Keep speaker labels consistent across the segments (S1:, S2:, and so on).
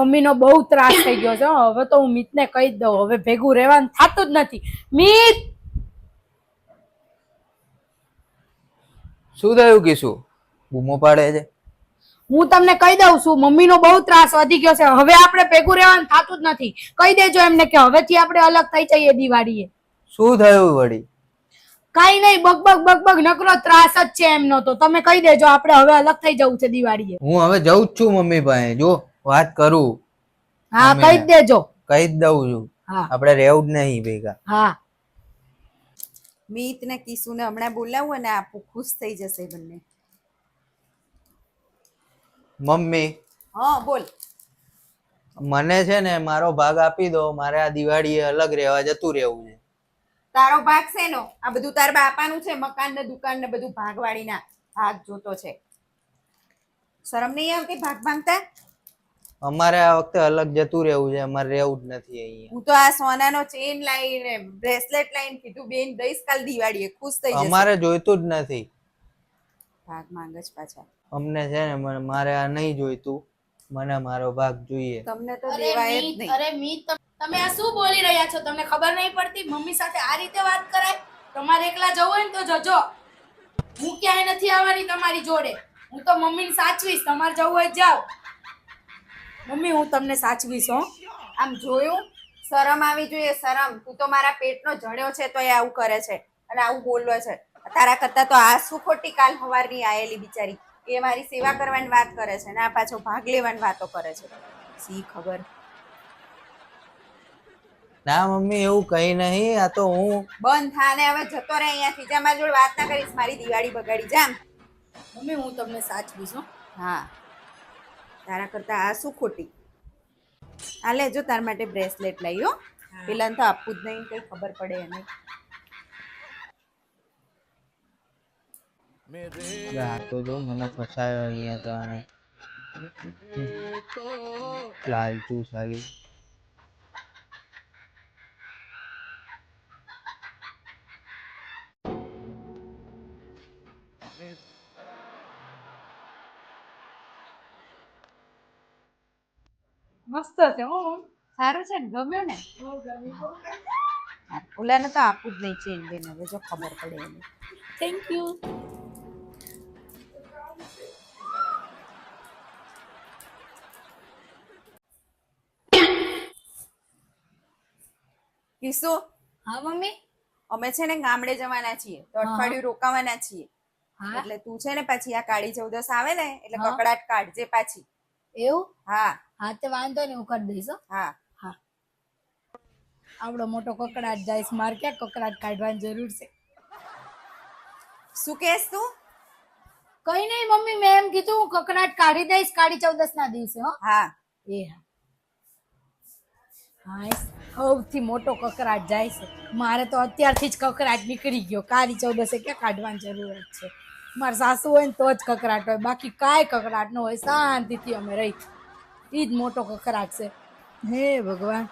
S1: મમ્મીનો બહુ ત્રાસ થઈ ગયો છે હવે તો હું મિતને કહી દઉં હવે ભેગું રહેવાનું થતું જ નથી મિત
S2: શું થયું કિશુ બૂમો પાડે છે
S1: હું તમને કહી દઉં છું મમ્મીનો બહુ ત્રાસ વધી ગયો છે હવે આપણે ભેગું રહેવાનું થતું જ નથી કહી દેજો એમને કે હવેથી આપણે અલગ થઈ જઈએ દિવાળીએ
S2: શું થયું વળી
S1: કઈ નહીં બકબક બકબક નકરો ત્રાસ જ છે એમનો તો તમે કહી દેજો આપણે હવે અલગ થઈ જવું છે દિવાળીએ
S2: હું હવે જઉં જ છું મમ્મી પાસે જો વાત કરું
S1: હા કહી જ દેજો
S2: કહી જ દઉં છું
S1: હા
S2: આપણે રહેવું જ નહીં ભેગા
S1: હા
S3: મીત ને કિશુ ને હમણાં બોલાવું અને આપું ખુશ થઈ જશે બંને
S2: મમ્મી
S3: હા બોલ
S2: મને છે ને મારો ભાગ આપી દો મારે આ દિવાળીએ અલગ રહેવા જતું રહેવું છે
S3: તારો ભાગ છે નો આ બધું તાર બાપાનું છે મકાન ને દુકાન ને બધું ભાગવાળીના ભાગ જોતો છે શરમ નહીં આવતી ભાગ ભાંગતા
S2: અમારે આ વખતે અલગ જતું રહેવું છે અમારે રહેવું જ નથી અહીંયા
S3: હું તો આ સોનાનો ચેન લાવીને બ્રેસલેટ લાવીને કીધું બેન દઈશ કાલ દિવાળીએ ખુશ થઈ જશે
S2: અમારે જોઈતું જ નથી
S3: ભાગ માંગ જ પાછા
S2: અમને છે ને મારે આ નહીં જોઈતું મને મારો ભાગ જોઈએ
S3: તમને તો દેવાય જ નહીં
S1: અરે મીત તમે આ શું બોલી રહ્યા છો તમને ખબર નહીં પડતી મમ્મી સાથે આ રીતે વાત કરાય તમારે એકલા જવું હોય ને તો જજો હું ક્યાંય નથી આવવાની તમારી જોડે હું તો મમ્મીને સાચવીશ તમારે જવું હોય જાઓ મમ્મી હું તમને સાચવીશ હો
S3: આમ જોયું શરમ આવી જોઈએ શરમ તું તો મારા પેટનો જણ્યો છે તો એ આવું કરે છે અને આવું બોલવે છે તારા કરતા તો આ શું ખોટી કાલ સવારની આયેલી બિચારી એ મારી સેવા કરવાની વાત કરે છે ને આ પાછો ભાગ લેવાની વાતો કરે છે સી ખબર
S2: ના મમ્મી એવું કઈ નહીં આ તો હું
S3: બંધ થા ને હવે જતો રહે અહીંયાથી જા મારી જોડે વાત ના કરીશ મારી દિવાળી બગાડી જામ
S1: મમ્મી હું તમને સાચવીશ હો
S3: હા તારા કરતા આ શું ખોટી આ લેજો તાર માટે બ્રેસલેટ લાવ્યો પેલા તો આપવું જ નહીં કઈ ખબર પડે એને
S2: આ તો જો મને ફસાયો અહીંયા તો આને લાલચુ સાલી
S1: મસ્ત છે હો
S3: સારું છે ને ગમ્યો ને ઓલાને તો આપવું જ નહીં ચેન બેન હવે જો ખબર પડે એને
S1: થેન્ક યુ
S3: કિસ્સો
S1: હા મમ્મી
S3: અમે છે ને ગામડે જવાના છીએ તો અઠવાડિયું રોકાવાના છીએ
S1: હા
S3: એટલે તું છે ને પછી આ કાળી ચૌદસ આવે ને એટલે કકડાટ કાઢજે પાછી
S1: એવું
S3: હા
S1: હા તે વાંધો નહીં હું કરી દઈશ હો
S3: હા
S1: હા આવડો મોટો કકડાટ જાય મારે ક્યાં કકડાટ કાઢવાની જરૂર છે
S3: શું કહેશ તું
S1: કઈ નહીં મમ્મી મેં એમ કીધું હું કકડાટ કાઢી દઈશ કાળી ચૌદસ ના દિવસે હો
S3: હા
S1: એ હા હા સૌથી મોટો કકડાટ જાય છે મારે તો અત્યારથી જ કકડાટ નીકળી ગયો કાળી ચૌદસે ક્યાં કાઢવાની જરૂરત છે મારા સાસુ હોય ને તો જ કકડાટ હોય બાકી કાંઈ કકડાટ ન હોય શાંતિથી અમે રહી એ જ મોટો કકડાટ છે હે ભગવાન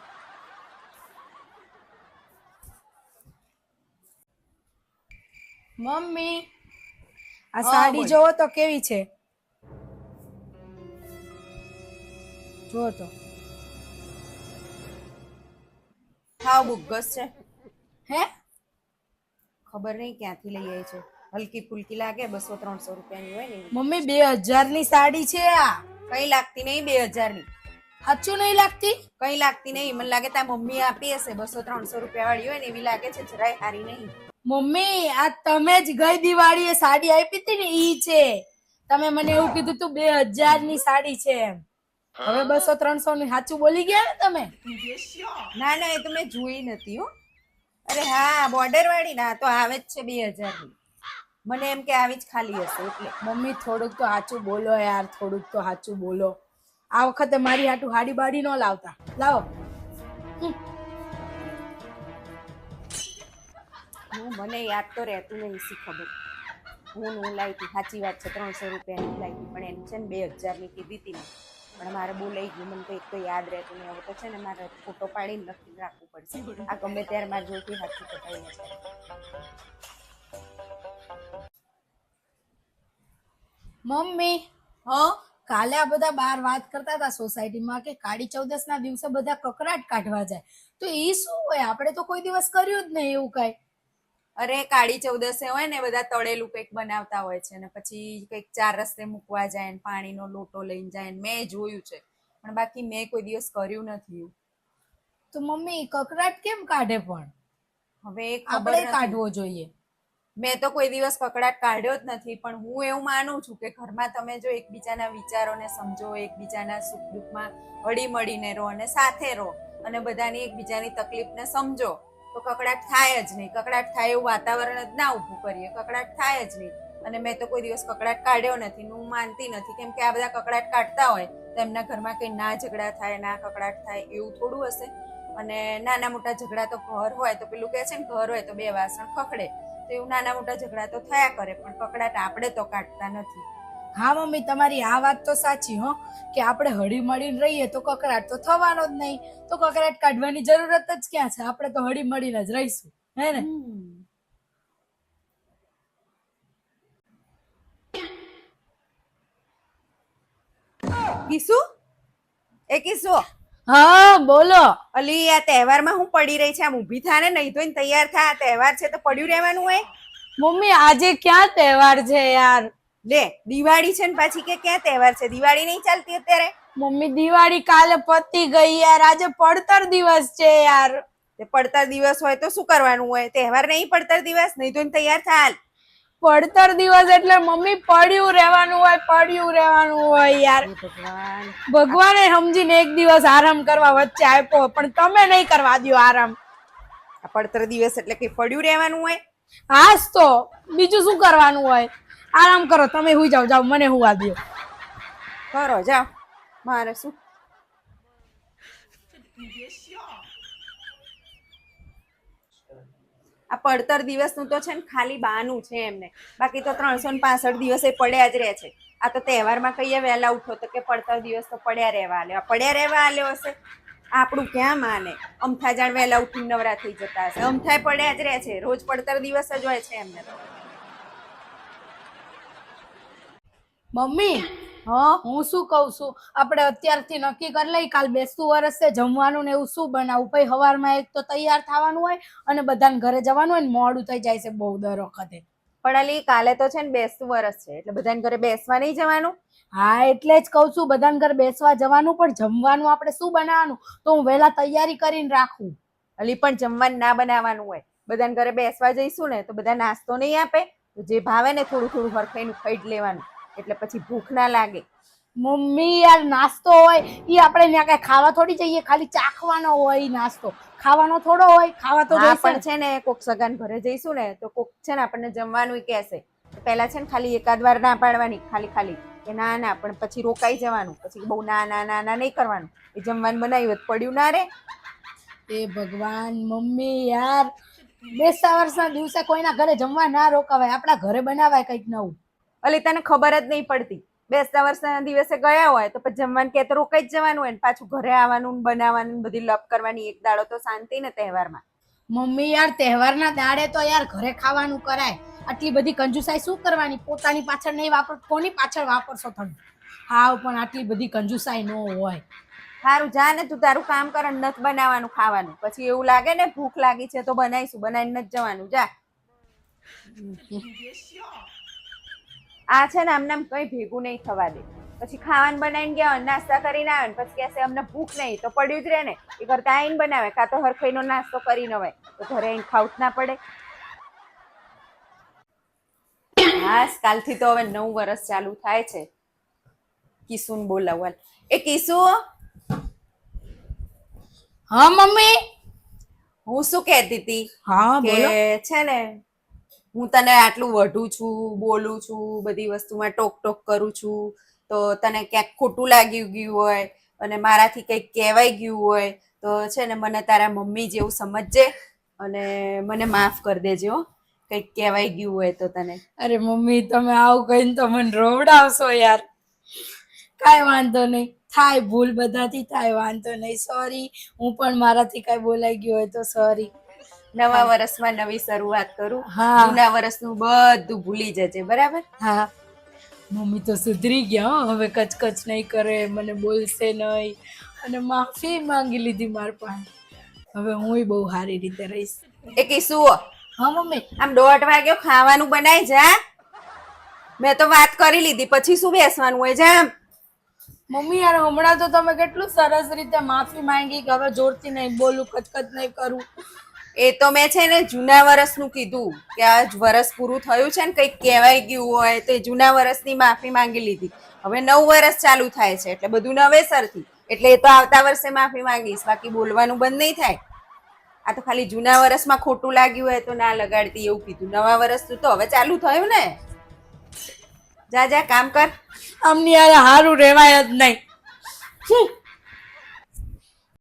S1: મમ્મી આ સાડી જોવો તો કેવી છે જો તો
S3: હા બુગ્ગસ છે
S1: હે
S3: ખબર નહીં ક્યાંથી લઈ આવી છે હલકી ફુલકી લાગે 200-300 રૂપિયાની હોય ને
S1: મમ્મી 2000 ની સાડી છે આ
S3: કઈ લાગતી નહીં 2000 ની
S1: સાચું નહીં લાગતી
S3: કઈ લાગતી નહીં મને લાગે તાર મમ્મી આપી હશે 200-300 રૂપિયા વાળી હોય ને એવી લાગે છે જરાય સારી નહીં
S1: મમ્મી આ તમે જ ગઈ દિવાળીએ સાડી આપી હતી ને ઈ છે તમે મને એવું કીધું તું 2000 ની સાડી છે એમ હવે 200-300 ની સાચું બોલી ગયા ને તમે
S3: ના ના એ તો મેં જોઈ નથી હો અરે હા બોર્ડર વાળી ના તો આવે જ છે 2000 ની મને એમ કે આવી જ ખાલી હશે એટલે
S1: મમ્મી થોડુંક તો સાચું બોલો યાર થોડુંક તો સાચું બોલો આ વખતે મારી હાટું હાડી બાડી ન લાવતા લાવો
S3: મને યાદ તો રહેતું નહીં સી ખબર હું લાવી હતી સાચી વાત છે 300 રૂપિયાની લાવી હતી પણ એની છે ને 2000 ની કીધી હતી પણ મારે બહુ લઈ ગયું મને તો એક તો યાદ રહેતું નહીં હવે તો છે ને મારે ફોટો પાડીને લખીને રાખવું પડશે આ ગમે ત્યારે મારે જોઈતી સાચું કટાઈ છે
S1: મમ્મી
S3: હા
S1: કાલે આ બધા બહાર વાત કરતા હતા સોસાયટીમાં કે કાળી ચૌદસ ના દિવસે બધા કકરાટ કાઢવા જાય. તો એ શું હોય? આપણે તો કોઈ દિવસ કર્યું જ નહીં એવું કાંઈ.
S3: અરે કાળી ચૌદસે હોય ને બધા તળેલું કંઈક બનાવતા હોય છે ને પછી કંઈક 4 રસ્તે મૂકવા જાય ને પાણીનો લોટો લઈને જાય ને મેં જોયું છે, પણ બાકી મેં કોઈ દિવસ કર્યું નથી એવું.
S1: તો મમ્મી કકરાટ કેમ કાઢે? પણ
S3: હવે એ ખબર
S1: આપણે
S3: નથી.
S1: કાઢવો જોઈએ.
S3: મેં તો કોઈ દિવસ કકડાટ કાઢ્યો જ નથી, પણ હું એવું માનું છું કે ઘરમાં તમે જો એકબીજાના વિચારોને સમજો, એકબીજાના સુખ દુઃખમાં હળી મળીને રહો અને સાથે રહો અને બધાની એકબીજાની તકલીફને સમજો તો કકડાટ થાય જ નહીં. કકડાટ થાય એવું વાતાવરણ જ ના ઊભું કરીએ, કકડાટ થાય જ નહીં. અને મેં તો કોઈ દિવસ કકડાટ કાઢ્યો નથી ને હું માનતી નથી, કેમ કે આ બધા કકડાટ કાઢતા હોય તો એમના ઘરમાં કંઈ ના ઝઘડા થાય ના કકડાટ થાય એવું થોડું હશે. અને નાના મોટા ઝઘડા તો ઘર હોય તો પેલું કહે છે ને ઘર હોય તો 2 વાસણ ખખડે, તો એવું નાના મોટા ઝઘડા તો થયા કરે, પણ કકડાટ આપણે તો કાઢતા નથી.
S1: હા મમ્મી, તમારી આ વાત તો સાચી હો, કે આપણે હળી મળીને રહીએ તો કકરાટ તો થવાનો જ નહીં. તો કકરાટ કાઢવાની જરૂરત જ ક્યાં છે? આપણે તો હળી મળીને જ રહીશું, હે ને?
S3: કિસુ એ કિસુ,
S1: હા બોલો.
S3: અલી આ તહેવારમાં હું પડી રહી છે? આમ ઊભી થા ને, નહીં ધોઈને તૈયાર થા. આ તહેવાર છે તો પડ્યું રહેવાનું હોય.
S1: મમ્મી આજે ક્યાં તહેવાર છે યાર?
S3: લે દિવાળી છે ને પાછી કે ક્યાં તહેવાર છે? દિવાળી નહીં ચાલતી અત્યારે?
S1: મમ્મી દિવાળી કાલે પતી ગઈ યાર, આજે પડતર દિવસ છે યાર.
S3: તે પડતર દિવસ હોય તો શું કરવાનું હોય? તહેવાર નહીં પડતર દિવસ, નહીં ધોઈને તૈયાર થા હાલ.
S1: પડતર દિવસ એટલે મમ્મી પડ્યું રહેવાનું હોય, પડ્યું રહેવાનું હોય યાર.
S3: ભગવાન,
S1: ભગવાને સમજીને એક દિવસ આરામ કરવા વચ્ચે આપ્યો, પણ તમે નહીં કરવા દ્યો આરામ.
S3: આ પડતર દિવસ એટલે કે પડ્યું રહેવાનું હોય?
S1: હાસ તો બીજું શું કરવાનું હોય? આરામ કરો, તમે હુઈ જાઓ. જાઓ, મને હુવા દ્યો.
S3: કરો જાઓ, મારે શું. આ પડતર દિવસનું તો છે ને ખાલી બહાનું છે એમને, બાકી તો 365 દિવસે પડ્યા જ રહે છે. આ તો તહેવારમાં કહીએ વહેલા ઉઠો તો કે પડતર દિવસ તો પડ્યા રહેવા આલ્યો. પડ્યા રહેવા આલ્યો હશે? આપણું ક્યાં માને? અમથા જાણ વહેલા ઉઠીને નવરા થઈ જતા હશે, અમથાય પડ્યા જ રહે છે. રોજ પડતર દિવસ જ હોય છે એમને તો.
S1: મમ્મી હું શું કઉ છું, આપણે અત્યારથી નક્કી કરી લઈ કાલ બેસતું વરસ છે, જમવાનું ને એવું શું બનાવું. પછી સવારમાં એક તો તૈયાર થવાનું હોય અને બધાને ઘરે જવાનું હોય ને મોડું થઈ જાય છે બહુ દર વખતે.
S3: પણ અલી કાલે તો છે ને બેસતું વરસ છે એટલે બધાને ઘરે બેસવા નહીં જવાનું?
S1: હા એટલે જ કઉ છું, બધાને ઘરે બેસવા જવાનું, પણ જમવાનું આપણે શું બનાવવાનું તો હું વહેલા તૈયારી કરીને રાખું.
S3: અલી પણ જમવાનું ના બનાવવાનું હોય. બધાને ઘરે બેસવા જઈશું ને તો બધા નાસ્તો નહીં આપે, તો જે ભાવે ને થોડું થોડું હરખાઈનું ખાઈ જ લેવાનું, એટલે પછી ભૂખ ના લાગે.
S1: મમ્મી યાર નાસ્તો હોય ઈ આપણે ત્યાં કઈ ખાવા થોડી જઈએ, ખાલી ચાખવાનો હોય. ઈ નાસ્તો ખાવાનો થોડો હોય, ખાવા તો
S3: હા,
S1: જઈશું.
S3: પણ છે ને કોક સગાન ઘરે જઈશું ને તો કોક છે ને આપણને જમવાનું કહેશે, પહેલા છે ને ખાલી એકાદ વાર ના પાડવાની, ખાલી કે ના ના, પણ પછી રોકાઈ જવાનું. પછી બહુ ના ના ના ના નહીં કરવાનું. એ જમવાનું બનાવ્યું હોત પડ્યું ના રે.
S1: એ ભગવાન મમ્મી યાર, બેસતા વર્ષના દિવસે કોઈના ઘરે જમવા ના રોકાવાય, આપણા ઘરે બનાવાય કંઈક નવું.
S3: અલી તને ખબર જ નહીં પડતી. બેસતા વર્ષના દિવસે ગયા હોય તો પછી જમવાનું કે તો રોકાઈ જ જવાનું હોય ને પાછું ઘરે આવવાનું બનાવવાનું બધી લપ કરવાની. એક દાડો તો શાંતિ ને તહેવારમાં.
S1: મમ્મી યાર તહેવારના દાડે તો યાર ઘરે ખાવાનું કરાય, આટલી બધી કંજુસાઈ શું કરવાની? પોતાની પાછળ નહીં વાપરો, કોની પાછળ વાપરશો તમે? હાવ પણ આટલી બધી કંજુસાઈ ન હોય.
S3: સારું જા ને, તું તારું કામ કર, નથી બનાવવાનું ખાવાનું. પછી એવું લાગે ને ભૂખ લાગી છે તો બનાવીશું, બનાવીને નથી જવાનું. જા. આ છે ને આમને કઈ ભેગું નહીં થવા દે. પછી ખાવાનું બનાવીને ગયા નાસ્તા કરીને આવે ને પછી કહેશે અમને ભૂખ નહીં, તો પડ્યું જ રહે ને. એ કરતા આઈને બનાવે, કાં તો હરખાઈનો નાસ્તો કરી નવાય, તો ઘરે આઈને ખાવું જ ના પડે. હાસ, કાલથી તો હવે 9 વર્ષ ચાલુ થાય છે. કિશુને બોલાવવા. એ કિશુ,
S1: હા મમ્મી.
S3: હું શું કહેતી હતી
S1: હા બોલો.
S3: કે છે ને હું તને આટલું વઢું છું, બોલું છું, બધી વસ્તુમાં ટોક ટોક કરું છું, તો તને ક્યાંક ખોટું લાગી ગયું હોય અને મારાથી કંઈક કહેવાય ગયું હોય તો છે ને મને તારા મમ્મી જેવું સમજજે અને મને માફ કરી દેજો. કંઈક કહેવાય ગયું હોય તો તને.
S1: અરે મમ્મી તમે આવું કહીને તો મને રોવડાવશો યાર. કાંઈ વાંધો નહીં, થાય ભૂલ બધાથી થાય, વાંધો નહીં. સોરી, હું પણ મારાથી કાંઈ બોલાઈ ગયું હોય તો સોરી.
S3: નવા વર્ષમાં નવી શરૂઆત કરું.
S1: હા.
S3: જૂના વર્ષનું બધું ભૂલી જજે, બરાબર?
S1: હા મમ્મી તો સુધરી ગયા હો. હવે કચકચ નહીં કરે, મને બોલશે નહીં અને માફી માંગી લીધી મારી પાસે. હવે હુંય બહુ સારી રીતે રહીશ.
S3: એ કિસ્સુઓ
S1: હા મમ્મી.
S3: આમ 1:30 વાગ્યો ખાવાનું બનાય જા. મેં તો વાત કરી લીધી, પછી શું બેસવાનું હોય જા આમ.
S1: મમ્મી યાર હમણાં તો તમે કેટલું સરસ રીતે માફી માંગી કે હવે જોરથી નહીં બોલું, કચકચ નહીં કરું.
S3: એ તો મેં છે ને જૂના વર્ષનું કીધું કે આ વર્ષ પૂરું થયું છે ને કંઈક કહેવાય ગયું હોય તો એ જૂના વર્ષની માફી માંગી લીધી. હવે 9 વર્ષ ચાલુ થાય છે એટલે બધું નવેસરથી. એટલે એ તો આવતા વર્ષે માફી માંગીશ, બાકી બોલવાનું બંધ નહીં થાય. આ તો ખાલી જૂના વર્ષમાં ખોટું લાગ્યું હોય તો ના લગાડતી એવું કીધું. નવા વર્ષનું તો હવે ચાલુ થયું ને. જા જા કામ કર.
S1: આમની યાર હારું રહેવાય જ નહીં.